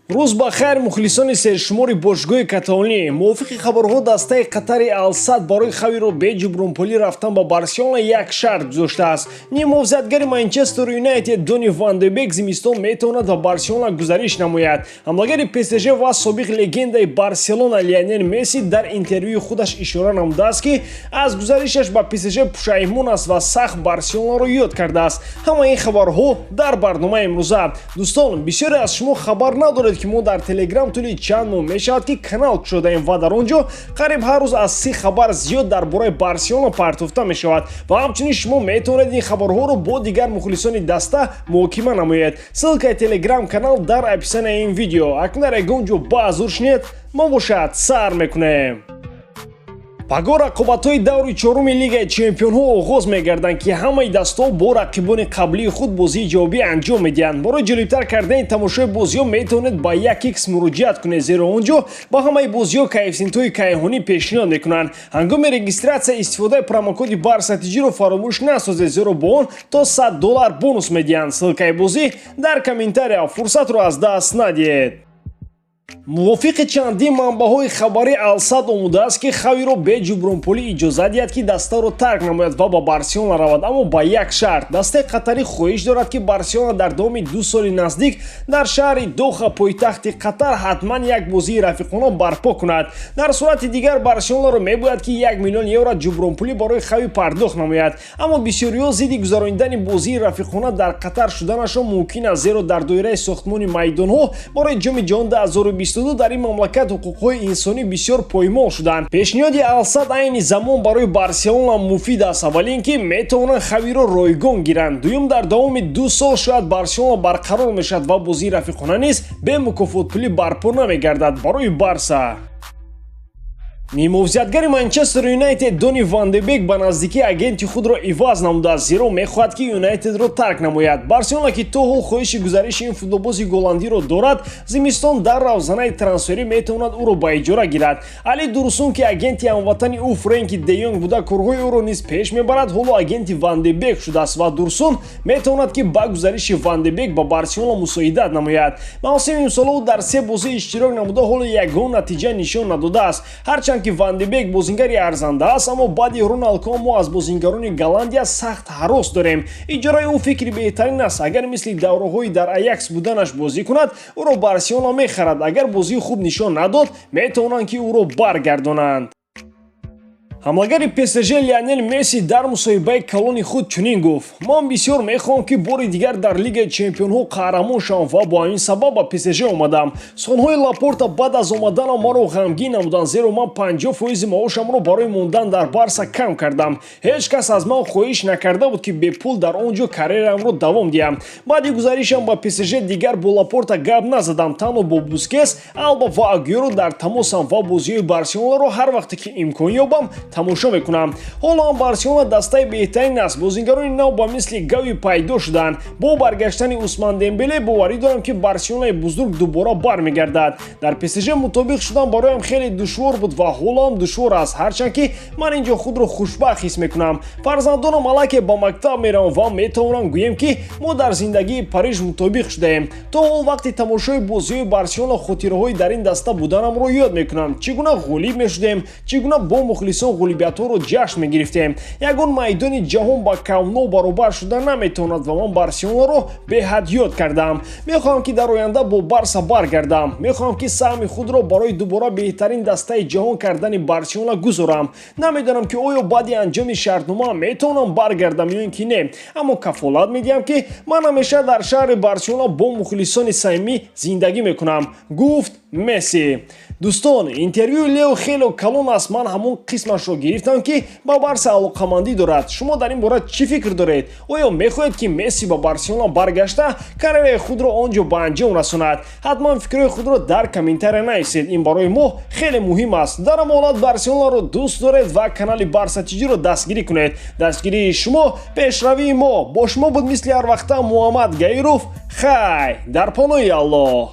روز بخیر مخلصان سرشماری باشگاه کاتالونی. موافق خبرها دسته قطری السد برای خوی رو به جبرانپولی رفتن با بارسلونا یک شرط گذاشته است. نیم موزدگر منچستر یونایتد دونی وان دی بک زمستان میتواند با بارسلونا گزارش نماید. حملهگر PSG و سابق لژند بارسلونا لیونل مسی در اینترویو خودش اشاره نموده است که از گزارشش با PSG پشیمون است و سخت بارسلونا رو یاد کرده است. همه این خبرها در برنامه امروزه. دوستان بسیاری از شما خبر ندارید که ما در تلگرام طولی چند ماه میشود که کانال شده ایم و در آنجا قریب هر روز از 30 خبر زیاد درباره بارسلونا پرتافته می شود و همچنین شما میتونید این خبرها رو با دیگر مخلصان دسته محاکمه نمایید. ссылкаи تلگرام کانال در اپیسن این ویدیو. اکنون در اونجا با حضور شنید ما باشد سر میکنیم. پگاه رقابت‌های دور چهارم لیگ چمپیون‌ها آغاز می‌گردند که همه دست‌ها با رقیبان قبلی خود بازی جوابی انجام می‌دهند. برای جلوتر کردن تماشای بازی‌ها می‌توانید با 1x مراجعت کنید، زیرا آنجا با همه بازی‌ها کوفیشنت‌های کیهانی پیشنهاد می‌کنند. هنگام رجیستراسیون استفاده پروموکد بارساتیجی رو فراموش نسازید، زیرا با آن تا $100 بونوس می‌دهند. ссылкаи بازی در کامنتاریا. فرصت رو از دست ندید. موافق چندین منبع‌های خبری السد آمده است که خوی رو به جبرانپولی اجازه دهد که دسته رو ترک نماید و با بارسلونا رود، اما با یک شرط. دسته قطری خواهش دارد که بارسلونا در دام 2 سال نزدیک در شهر دوحه پایتخت قطر حتما یک بازی رفیقانه برپا کند. در صورت دیگر بارسلونا رو میباید که 1 میلیون یورو جبرانپولی برای خوی پرداخت نماید، اما بسیاری‌ها ضد گذراندن بازی رفیقانه در قطر شدنش ممکن است، زیرا در دایره ساختمان میدان‌ها برای جام جهانی 2022 در این مملکت حقوق‌های انسانی بسیار پایمال شدند. پیشنهاد السد عین زمان برای بارسلونا مفید است، ولی اینکه میتوانند خوی را رایگان گیرند. دوم در دوام 2 سال شاید بارسلونا برقرار میشد و بازی رفیقانه نیز به مکافات پولی برپا نمیگردد برای بارسا. نیمه‌وسطگر منچستر یونایتد دونی وان دی بک به نزدیکی اگنت خود را عوض نموده است، زیرا می‌خواهد که یونایتد را ترک نماید. بارسلونا که تا حال خواهش گزارش این فوتبالباز گلندی را دارد، زمستان در روزنامه ترانسفری میتواند او را با اجاره گیرد. علی درستون که اگنت هموطن او فرانکی دیونگ بوده کارهای او را نیز پیش میبرد، حالا اگنت وان دی بک شده است و درستون میتواند که با گزارش وان دی بک با بارسلونا مساعدت نماید. موسم امسال او در 3 بازی اشتراک نموده، حالا یگان نتیجه نشان نداده است. هرچند که وان دی بک بازیگری ارزنده است، اما بعد رونالدو ما از بازیگران گلندیا سخت هراس داریم. اجاره او فکری بهترین است. اگر مثل دوره‌های در آیاکس بودنش بازی کند، او را بارسلونا میخرد. اگر بازی خوب نشان نداد، میتوانند که او را برگردانند. حملهگر PSG لیونل مسی در مصاحبه کلان خود چنین گفت: من بسیار میخواهم که بار دیگر در لیگ چمپیون‌ها قهرمان شوم و با این سبب به PSG آمدم. سخن‌های لاپورتا بعد از آمدن ما را غمگین نمودند، زیرا من 50% معاشم را برای موندن در بارسا کم کردم. هیچ کس از من خواهش نکرده بود که به پول در آنجا کاریرم را دوام دهم. بعد گزارشم با PSG دیگر با لاپورتا گپ نزدم، تنها با بوسکس، آلبا و آگیرو در تماسم و بازی بارسلونا را هر وقت که امکان یابم تماشا میکنم. حالا هم بارسلونا دسته بهترین است. بازیگران نو با مثل گاوی پیدا شدند. با برگشتن عثمان دمبله باوری دارم که بارسلونای بزرگ دوباره برمیگردد. در PSG مطابق شدن برایم خیلی دشوار بود و حالا هم دشوار است، هرچند که من اینجا خود را خوشبخت حس میکنم. فرزندانم الکی با مکتب میرم و میتونم گویم که ما در زندگی پاریژ مطابق شدیم. تا اون وقتی تماشای بازی بارسلونا خاطره‌های در این دسته بودنم رو یاد میکنم. چگونه غالب میشدیم، چگونه با مخلصان غالبیت رو جشن میگرفتیم. یگان میدان جهان با کونو برابر شدن نمیتواند و من بارسلونا رو به حد یاد کردم. میخوام که در آینده با بارسا برگردم. میخوام که سهم خود را برای دوباره بهترین دسته جهان کردن بارسلونا گذارم. نمیدونم که آیا بعد انجام شرطنامه میتونم برگردم یا اینکه نه، اما کفالت میدم که من همیشه در شهر بارسلونا با مخلصان صمیمی زندگی میکنم، گفت مسی. دوستان، اینترویو لیو خیلی کلان است. من همون قسمش رو گرفتم که با بارسا علاقه‌مندی دارد. شما در این باره چی فکر دارید؟ آیا میخواهید که مسی با بارسلونا برگشته کاریر خود را آنجا به انجام رساند؟ حتما فکرهای خود را در کامنتاریا نویسید. این برای ما خیلی مهم است. در حالت بارسلونا رو دوست دارید و کانال بارساتیجی رو دستگیری کنید. دستگیری شما پیشروی ما. با شما بود مثل هر وقت محمد گایروف. خیر در پناه الله.